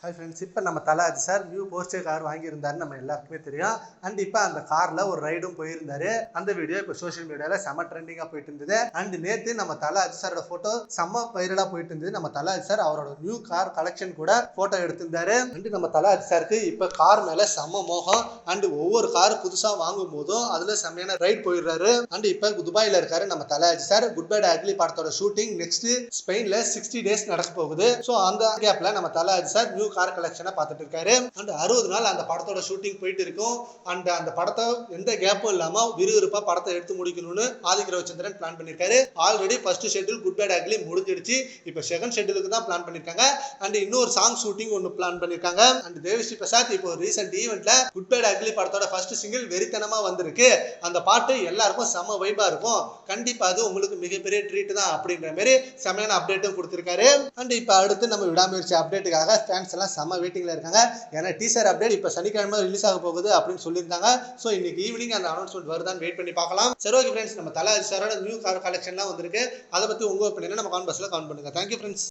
Hi friends, இப்போ நம்ம Thala Ajith sir new போர்ச்சே car வாங்கியிருந்தாரு நம்ம எல்லாருக்குமே தெரியும். அண்ட் இப்போ அந்த காரில் ஒரு ரைடும் போயிருந்தாரு. அந்த வீடியோ இப்போ சோஷியல் மீடியாவில் செம்ம ட்ரெண்டிங்காக போயிட்டு இருந்தது. அண்ட் நேற்று நம்ம தல அஜித் சாரோட ஃபோட்டோ செம்ம வைரலாக போயிட்டு இருந்தது. நம்ம தல அஜித் சார் அவரோட நியூ கார் கலெக்ஷன் கூட ஃபோட்டோ எடுத்திருந்தாரு. அண்ட் நம்ம தல அஜித் சாருக்கு இப்போ கார் மேலே செம்ம மோகம். அண்ட் ஒவ்வொரு கார் புதுசாக வாங்கும் போதும் அதில் செம்மையான ரைட் போயிடுறாரு. அண்ட் இப்போ துபாயில் இருக்காரு நம்ம Thala Ajith sir. Good bad ugly படத்தோட ஷூட்டிங் நெக்ஸ்ட் ஸ்பெயின்ல 60 days நடக்க போகுது. ஸோ அந்த கேப்ல நம்ம Thala Ajith sir new car கலெக்ஷனை பார்த்துட்டு இருக்காரு. அண்ட் 60 நாள் அந்த படத்தோட ஷூட்டிங் போயிட்டு இருக்கும். அண்ட் அந்த படத்தை எந்த கேப்பும் இல்லாம விறுவிறுப்பா படத்தை எடுத்து முடிக்கணும்னு ஆதிக் ரவிச்சந்திரன் பிளான் பண்ணிருக்காரு. Already first schedule good bad ugly முடிஞ்சிடுச்சு. இப்போ செகண்ட் ஷெட்யூலுக்கு தான் பிளான் பண்ணிருக்காங்க. அண்ட் இன்னொரு சாங் ஷூட்டிங் ஒன்று பிளான் பண்ணிருக்காங்க. அண்ட் தேவிஸ்ரீ பிரசாத் இப்போ ரீசெண்ட் ஈவெண்ட்ல குட் பை அக்லி படத்தோட ஃபர்ஸ்ட் சிங்கிள் வெறித்தனமா வந்திருக்கு. அந்த பாட்டு எல்லாருக்கும் செம்ம வைபா இருக்கும். கண்டிப்பா அது உங்களுக்கு மிகப்பெரிய ட்ரீட் தான் அப்படின்ற மாதிரி செமையான அப்டேட்டும் கொடுத்திருக்காரு. அண்ட் இப்போ அடுத்து நம்ம விடாமுயற்சி அப்டேட்டுக்காக ஃபேன்ஸ் எல்லாம் செம்ம வெயிட்டிங்ல இருக்காங்க. ஏன்னா டீசர் அப்டேட் இப்போ சனிக்கிழமை ரிலீஸ் ஆக போகுது அப்படின்னு சொல்லியிருந்தாங்க. ஸோ இன்னைக்கு ஈவினிங் அந்த அனௌன்ஸ்மெண்ட் வருதான்னு வெயிட் பண்ணி பார்க்கலாம். சரி, ஓகே ஃப்ரெண்ட்ஸ், நம்ம தல அஜித் சாரோட நியூ கார் கலெக்ஷன்லாம் வந்திருக்கு. அதை பத்தி உங்க ஒப்பீனியனை நம்ம கமெண்ட் பாக்ஸ்ல கமெண்ட் பண்ணுங்க. Thank you friends.